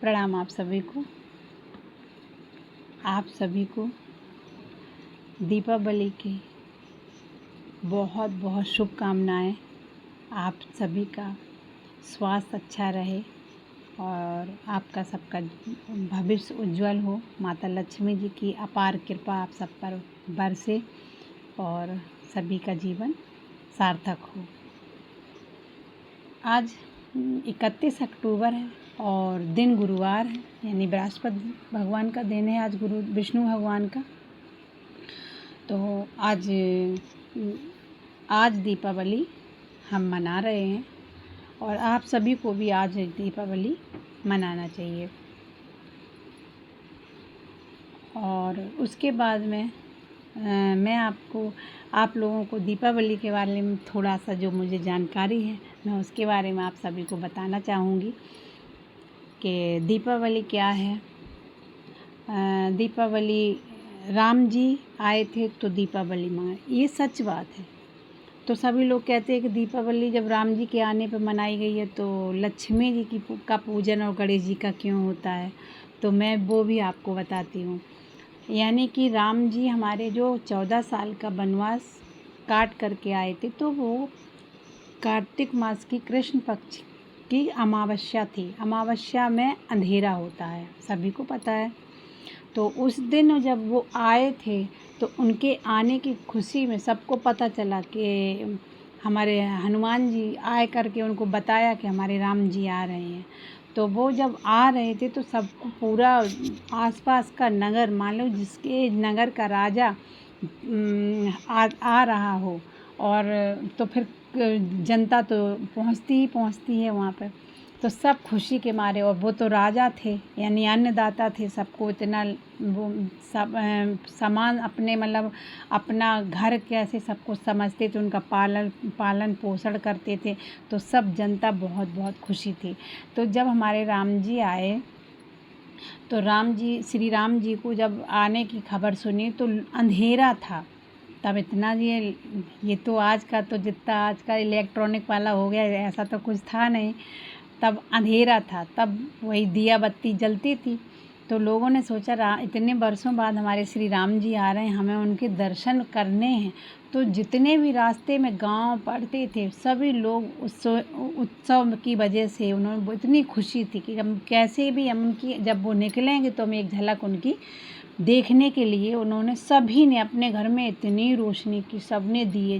प्रणाम आप सभी को दीपावली की बहुत बहुत शुभकामनाएं। आप सभी का स्वास्थ्य अच्छा रहे और आपका सबका भविष्य उज्जवल हो। माता लक्ष्मी जी की अपार कृपा आप सब पर बरसे और सभी का जीवन सार्थक हो। आज 31 अक्टूबर है और दिन गुरुवार है, यानी बृहस्पति भगवान का दिन है। आज गुरु विष्णु भगवान का। तो आज दीपावली हम मना रहे हैं और आप सभी को भी आज दीपावली मनाना चाहिए। और उसके बाद में मैं आप लोगों को दीपावली के बारे में थोड़ा सा जो मुझे जानकारी है मैं उसके बारे में आप सभी को बताना चाहूँगी कि दीपावली क्या है। दीपावली राम जी आए थे तो दीपावली मनाई, ये सच बात है। तो सभी लोग कहते हैं कि दीपावली जब राम जी के आने पर मनाई गई है तो लक्ष्मी जी का पूजन और गणेश जी का क्यों होता है, तो मैं वो भी आपको बताती हूँ। यानी कि राम जी हमारे जो 14 साल का वनवास काट करके आए थे, तो वो कार्तिक मास की कृष्ण पक्ष की अमावस्या थी। अमावस्या में अंधेरा होता है, सभी को पता है। तो उस दिन जब वो आए थे तो उनके आने की खुशी में सबको पता चला कि हमारे हनुमान जी आए करके उनको बताया कि हमारे राम जी आ रहे हैं। तो वो जब आ रहे थे तो सबको पूरा आसपास का नगर, मान लो जिसके नगर का राजा आ रहा हो, और तो फिर जनता तो पहुंचती है वहाँ पर। तो सब खुशी के मारे, और वो तो राजा थे यानी अन्नदाता थे, सबको इतना वो सब सामान अपने मतलब अपना घर कैसे सबको समझते थे, उनका पालन पोषण करते थे। तो सब जनता बहुत बहुत खुशी थी। तो जब हमारे राम जी आए तो श्री राम जी को जब आने की खबर सुनी तो अंधेरा था। तब इतना ये तो आज का तो जितना आज का इलेक्ट्रॉनिक वाला हो गया, ऐसा तो कुछ था नहीं। तब अंधेरा था, तब वही दिया बत्ती जलती थी। तो लोगों ने सोचा इतने वर्षों बाद हमारे श्री राम जी आ रहे हैं, हमें उनके दर्शन करने हैं। तो जितने भी रास्ते में गांव पड़ते थे सभी लोग उत्सव की वजह से उन्होंने इतनी खुशी थी कि हम कैसे भी हम उनकी जब वो निकलेंगे तो हम एक झलक उनकी देखने के लिए उन्होंने सभी ने अपने घर में इतनी रोशनी की, सबने दिए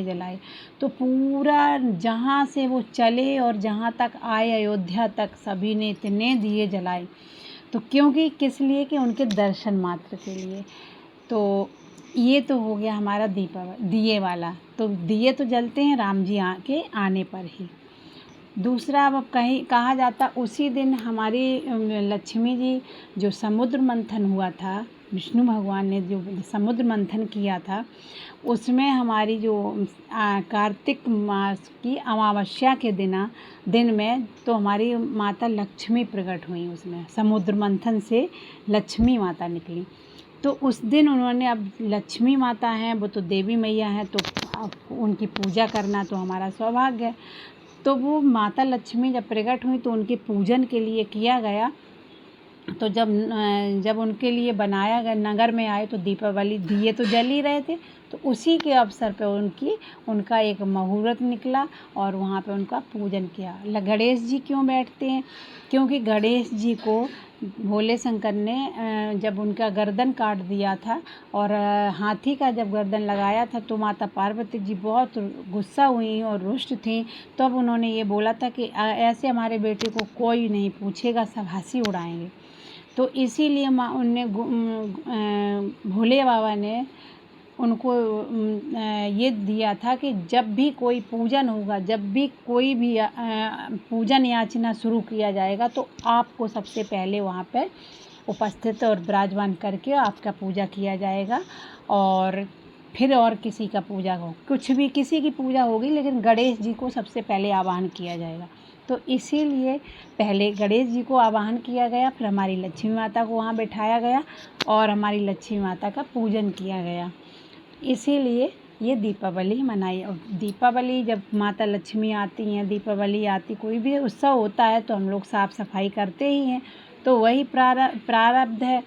जलाए। तो पूरा जहाँ से वो चले और जहाँ तक आए अयोध्या तक सभी ने इतने दिए जलाए। तो क्योंकि किस लिए कि उनके दर्शन मात्र के लिए। तो ये तो हो गया हमारा दिए वाला। तो दिए तो जलते हैं राम जी के आने पर ही। दूसरा, अब कहा जाता उसी दिन हमारी लक्ष्मी जी जो समुद्र मंथन हुआ था, विष्णु भगवान ने जो समुद्र मंथन किया था, उसमें हमारी जो कार्तिक मास की अमावस्या के दिन में तो हमारी माता लक्ष्मी प्रकट हुई। उसमें समुद्र मंथन से लक्ष्मी माता निकली। तो उस दिन उन्होंने, अब लक्ष्मी माता हैं वो तो देवी मैया हैं, तो उनकी पूजा करना तो हमारा सौभाग्य है। तो वो माता लक्ष्मी जब प्रकट हुई तो उनके पूजन के लिए किया गया। तो जब उनके लिए बनाया गया, नगर में आए तो दीपावली दिए तो जल ही रहे थे। तो उसी के अवसर पे उनका एक मुहूर्त निकला और वहाँ पे उनका पूजन किया। गणेश जी क्यों बैठते हैं? क्योंकि गणेश जी को भोले शंकर ने जब उनका गर्दन काट दिया था और हाथी का जब गर्दन लगाया था तो माता पार्वती जी बहुत गुस्सा हुई और रुष्ट थीं। तो अब उन्होंने ये बोला था कि ऐसे हमारे बेटे को कोई नहीं पूछेगा, सब हंसी उड़ाएंगे। तो इसीलिए भोले बाबा ने उनको ये दिया था कि जब भी कोई पूजन होगा, जब भी कोई भी पूजन याचना शुरू किया जाएगा तो आपको सबसे पहले वहाँ पर उपस्थित और विराजमान करके आपका पूजा किया जाएगा। और फिर और किसी का पूजा हो, कुछ भी किसी की पूजा होगी, लेकिन गणेश जी को सबसे पहले आवाहन किया जाएगा। तो इसीलिए पहले गणेश जी को आवाहन किया गया, फिर हमारी लक्ष्मी माता को वहाँ बैठाया गया और हमारी लक्ष्मी माता का पूजन किया गया। इसीलिए ये दीपावली मनाई। और दीपावली जब माता लक्ष्मी आती हैं, दीपावली आती, कोई भी उत्सव होता है तो हम लोग साफ़ सफाई करते ही हैं। तो वही प्रारब्ध है,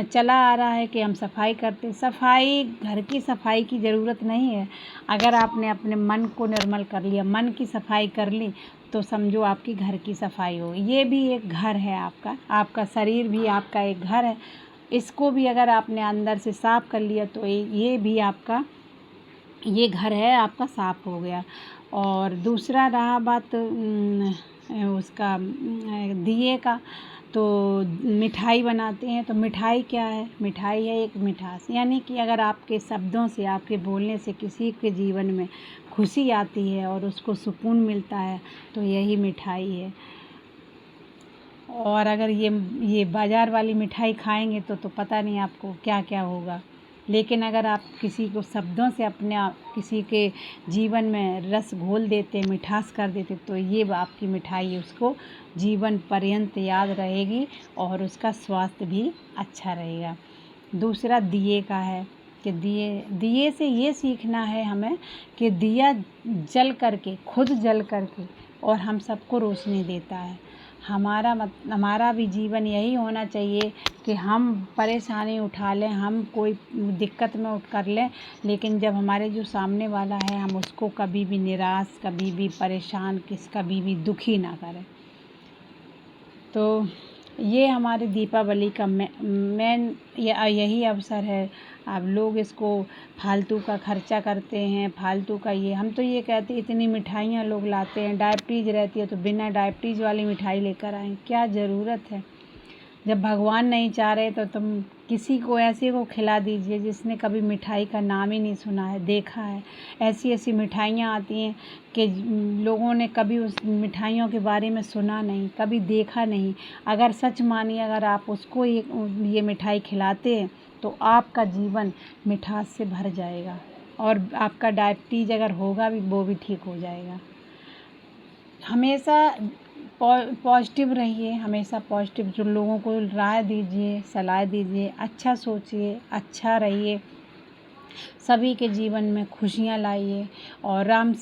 चला आ रहा है कि हम सफाई करते। सफाई, घर की सफाई की ज़रूरत नहीं है। अगर आपने अपने मन को निर्मल कर लिया, मन की सफाई कर ली, तो समझो आपकी घर की सफाई हो। ये भी एक घर है आपका, आपका शरीर भी आपका एक घर है। इसको भी अगर आपने अंदर से साफ़ कर लिया तो ये भी आपका, ये घर है आपका, साफ़ हो गया। और दूसरा रहा बात उसका दिए का, तो मिठाई बनाते हैं। तो मिठाई क्या है? मिठाई है एक मिठास, यानी कि अगर आपके शब्दों से, आपके बोलने से किसी के जीवन में खुशी आती है और उसको सुकून मिलता है, तो यही मिठाई है। और अगर ये बाज़ार वाली मिठाई खाएंगे तो पता नहीं आपको क्या क्या होगा। लेकिन अगर आप किसी को शब्दों से किसी के जीवन में रस घोल देते, मिठास कर देते, तो ये आपकी मिठाई उसको जीवन पर्यंत याद रहेगी और उसका स्वास्थ्य भी अच्छा रहेगा। दूसरा दिए का है कि दिए से ये सीखना है हमें कि दिया जल करके, खुद जल करके और हम सबको रोशनी देता है। हमारा भी जीवन यही होना चाहिए कि हम परेशानी उठा लें, हम कोई दिक्कत में कर लें, लेकिन जब हमारे जो सामने वाला है, हम उसको कभी भी निराश, कभी भी परेशान, कभी भी दुखी ना करें। तो ये हमारे दीपावली का मेन यही अवसर है। अब लोग इसको फालतू का खर्चा करते हैं, फालतू का ये, हम तो ये कहते हैं इतनी मिठाइयाँ लोग लाते हैं, डायबिटीज़ रहती है तो बिना डायबिटीज़ वाली मिठाई लेकर आएँ, क्या ज़रूरत है? जब भगवान नहीं चाह रहे तो तुम किसी को ऐसे को खिला दीजिए जिसने कभी मिठाई का नाम ही नहीं सुना है, देखा है। ऐसी ऐसी मिठाइयाँ आती हैं कि लोगों ने कभी उस मिठाइयों के बारे में सुना नहीं, कभी देखा नहीं। अगर सच मानिए, अगर आप उसको ये मिठाई खिलाते हैं तो आपका जीवन मिठास से भर जाएगा और आपका डायबिटीज़ अगर होगा भी, वो भी ठीक हो जाएगा। हमेशा पॉजिटिव रहिए, हमेशा पॉजिटिव जो लोगों को राय दीजिए, सलाह दीजिए, अच्छा सोचिए, अच्छा रहिए, सभी के जीवन में खुशियाँ लाइए। और राम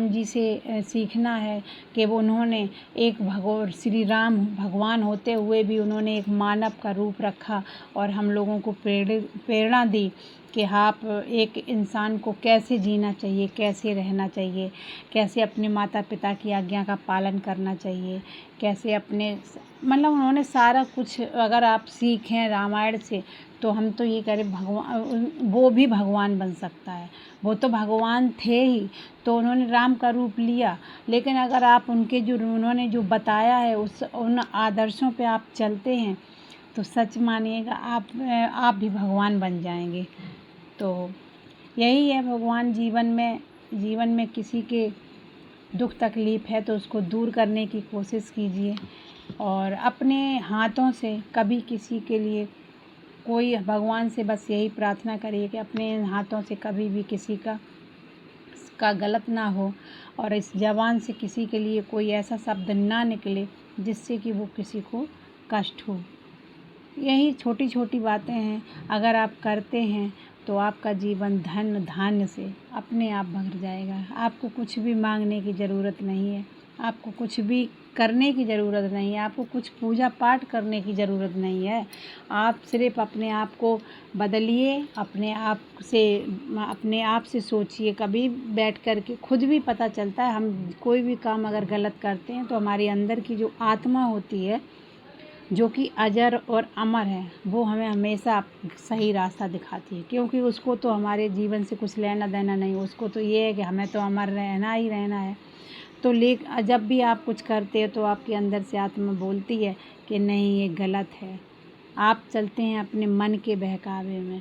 जी से सीखना है कि वो उन्होंने एक श्री राम भगवान होते हुए भी उन्होंने एक मानव का रूप रखा और हम लोगों को प्रेरणा दी कि आप एक इंसान को कैसे जीना चाहिए, कैसे रहना चाहिए, कैसे अपने माता पिता की आज्ञा का पालन करना चाहिए, कैसे मतलब उन्होंने सारा कुछ अगर आप सीखें रामायण से, तो हम तो ये कह रहे भगवान, वो भी भगवान बन सकता है। वो तो भगवान थे ही, तो उन्होंने राम का रूप लिया। लेकिन अगर आप उन्होंने जो बताया है उन आदर्शों पे आप चलते हैं, तो सच मानिएगा आप भी भगवान बन जाएंगे। तो यही है, भगवान जीवन में किसी के दुख तकलीफ़ है तो उसको दूर करने की कोशिश कीजिए और अपने हाथों से कभी किसी के लिए कोई, भगवान से बस यही प्रार्थना करिए कि अपने हाथों से कभी भी किसी का गलत ना हो और इस ज़बान से किसी के लिए कोई ऐसा शब्द ना निकले जिससे कि वो किसी को कष्ट हो। यही छोटी छोटी बातें हैं, अगर आप करते हैं तो आपका जीवन धन धान्य से अपने आप भर जाएगा। आपको कुछ भी मांगने की ज़रूरत नहीं है, आपको कुछ भी करने की ज़रूरत नहीं है, आपको कुछ पूजा पाठ करने की ज़रूरत नहीं है। आप सिर्फ़ अपने आप को बदलिए, अपने आप से सोचिए। कभी बैठ कर के खुद भी पता चलता है, हम कोई भी काम अगर गलत करते हैं तो हमारे अंदर की जो आत्मा होती है, जो कि अजर और अमर है, वो हमें हमेशा सही रास्ता दिखाती है, क्योंकि उसको तो हमारे जीवन से कुछ लेना देना नहीं। उसको तो ये है कि हमें तो अमर रहना ही रहना है। तो जब भी आप कुछ करते हो तो आपके अंदर से आत्मा बोलती है कि नहीं, ये गलत है। आप चलते हैं अपने मन के बहकावे में।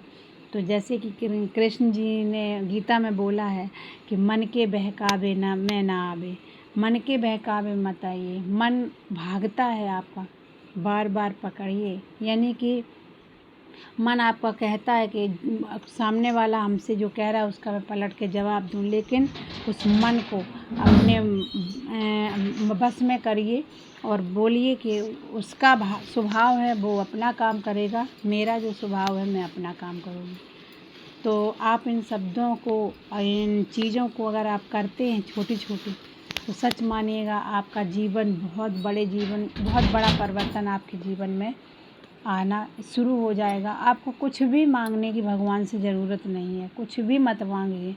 तो जैसे कि कृष्ण जी ने गीता में बोला है कि मन के बहकावे में ना आवे, मन के बहकावे मत आइए। मन भागता है आपका, बार बार पकड़िए। यानी कि मन आपका कहता है कि सामने वाला हमसे जो कह रहा है उसका मैं पलट के जवाब दूं, लेकिन उस मन को अपने बस में करिए और बोलिए कि उसका स्वभाव है वो अपना काम करेगा, मेरा जो स्वभाव है मैं अपना काम करूँगी। तो आप इन शब्दों को इन चीज़ों को अगर आप करते हैं छोटी छोटी, तो सच मानिएगा आपका जीवन बहुत बड़ा परिवर्तन आपके जीवन में आना शुरू हो जाएगा। आपको कुछ भी मांगने की भगवान से ज़रूरत नहीं है, कुछ भी मत मांगिए।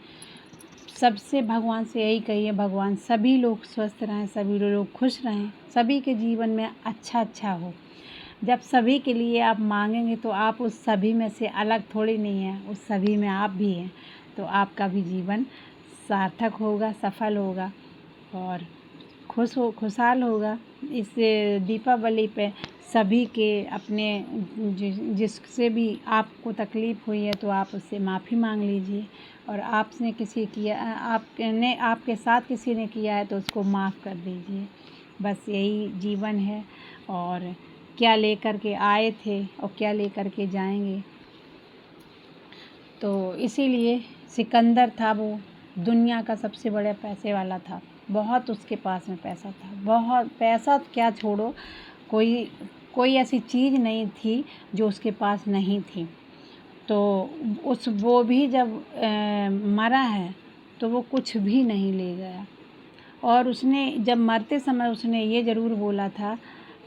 सबसे भगवान से यही कहिए, भगवान सभी लोग स्वस्थ रहें, सभी लोग खुश रहें, सभी के जीवन में अच्छा हो। जब सभी के लिए आप मांगेंगे तो आप उस सभी में से अलग थोड़ी नहीं हैं, उस सभी में आप भी हैं। तो आपका भी जीवन सार्थक होगा, सफल होगा और खुशहाल होगा। इस दीपावली पे सभी के अपने जिससे भी आपको तकलीफ़ हुई है तो आप उससे माफ़ी मांग लीजिए, और आपने आपके साथ किसी ने किया है तो उसको माफ़ कर दीजिए। बस यही जीवन है, और क्या लेकर के आए थे और क्या लेकर के जाएंगे। तो इसीलिए सिकंदर था, वो दुनिया का सबसे बड़ा पैसे वाला था। बहुत उसके पास में पैसा था, बहुत पैसा क्या छोड़ो, कोई ऐसी चीज़ नहीं थी जो उसके पास नहीं थी। तो वो भी जब मरा है तो वो कुछ भी नहीं ले गया। और उसने जब मरते समय उसने ये ज़रूर बोला था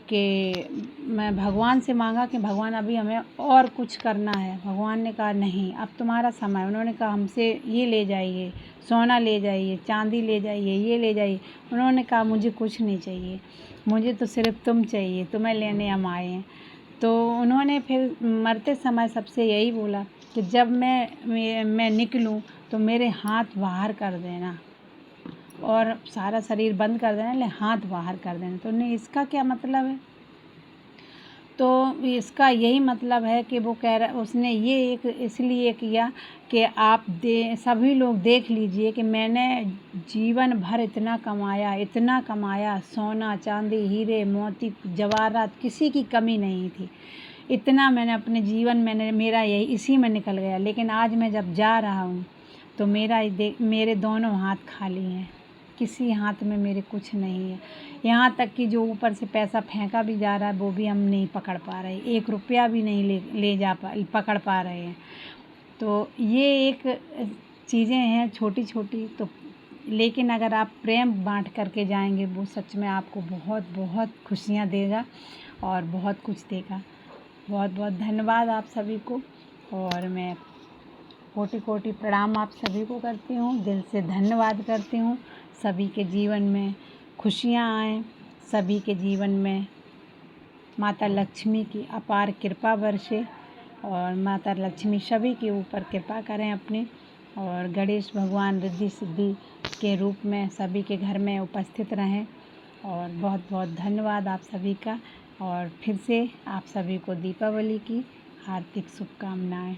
कि मैं भगवान से मांगा कि भगवान अभी हमें और कुछ करना है। भगवान ने कहा नहीं, अब तुम्हारा समय। उन्होंने कहा हमसे ये ले जाइए, सोना ले जाइए, चांदी ले जाइए, ये ले जाइए। उन्होंने कहा मुझे कुछ नहीं चाहिए, मुझे तो सिर्फ तुम चाहिए, तुम्हें लेने हम आए हैं। तो उन्होंने फिर मरते समय सबसे यही बोला कि जब मैं निकलूं तो मेरे हाथ बाहर कर देना और सारा शरीर बंद कर देना, लेकिन हाथ बाहर कर देना। तो नहीं, इसका क्या मतलब है? तो इसका यही मतलब है कि वो कह रहा, उसने ये एक इसलिए किया कि सभी लोग देख लीजिए कि मैंने जीवन भर इतना कमाया, सोना चांदी हीरे मोती जवाहरात किसी की कमी नहीं थी। इतना मैंने अपने जीवन में मेरा यही इसी में निकल गया। लेकिन आज मैं जब जा रहा हूँ तो मेरे दोनों हाथ खाली हैं, किसी हाथ में मेरे कुछ नहीं है। यहाँ तक कि जो ऊपर से पैसा फेंका भी जा रहा है वो भी हम नहीं पकड़ पा रहे, 1 रुपया भी नहीं पकड़ पा रहे हैं। तो ये एक चीज़ें हैं छोटी छोटी, तो लेकिन अगर आप प्रेम बांट करके जाएंगे वो सच में आपको बहुत बहुत खुशियाँ देगा और बहुत कुछ देगा। बहुत बहुत धन्यवाद आप सभी को, और मैं कोटि कोटि प्रणाम आप सभी को करती हूँ, दिल से धन्यवाद करती हूँ। सभी के जीवन में खुशियाँ आएँ, सभी के जीवन में माता लक्ष्मी की अपार कृपा बरसे, और माता लक्ष्मी सभी के ऊपर कृपा करें अपनी, और गणेश भगवान रिद्धि सिद्धि के रूप में सभी के घर में उपस्थित रहें। और बहुत बहुत धन्यवाद आप सभी का, और फिर से आप सभी को दीपावली की हार्दिक शुभकामनाएं।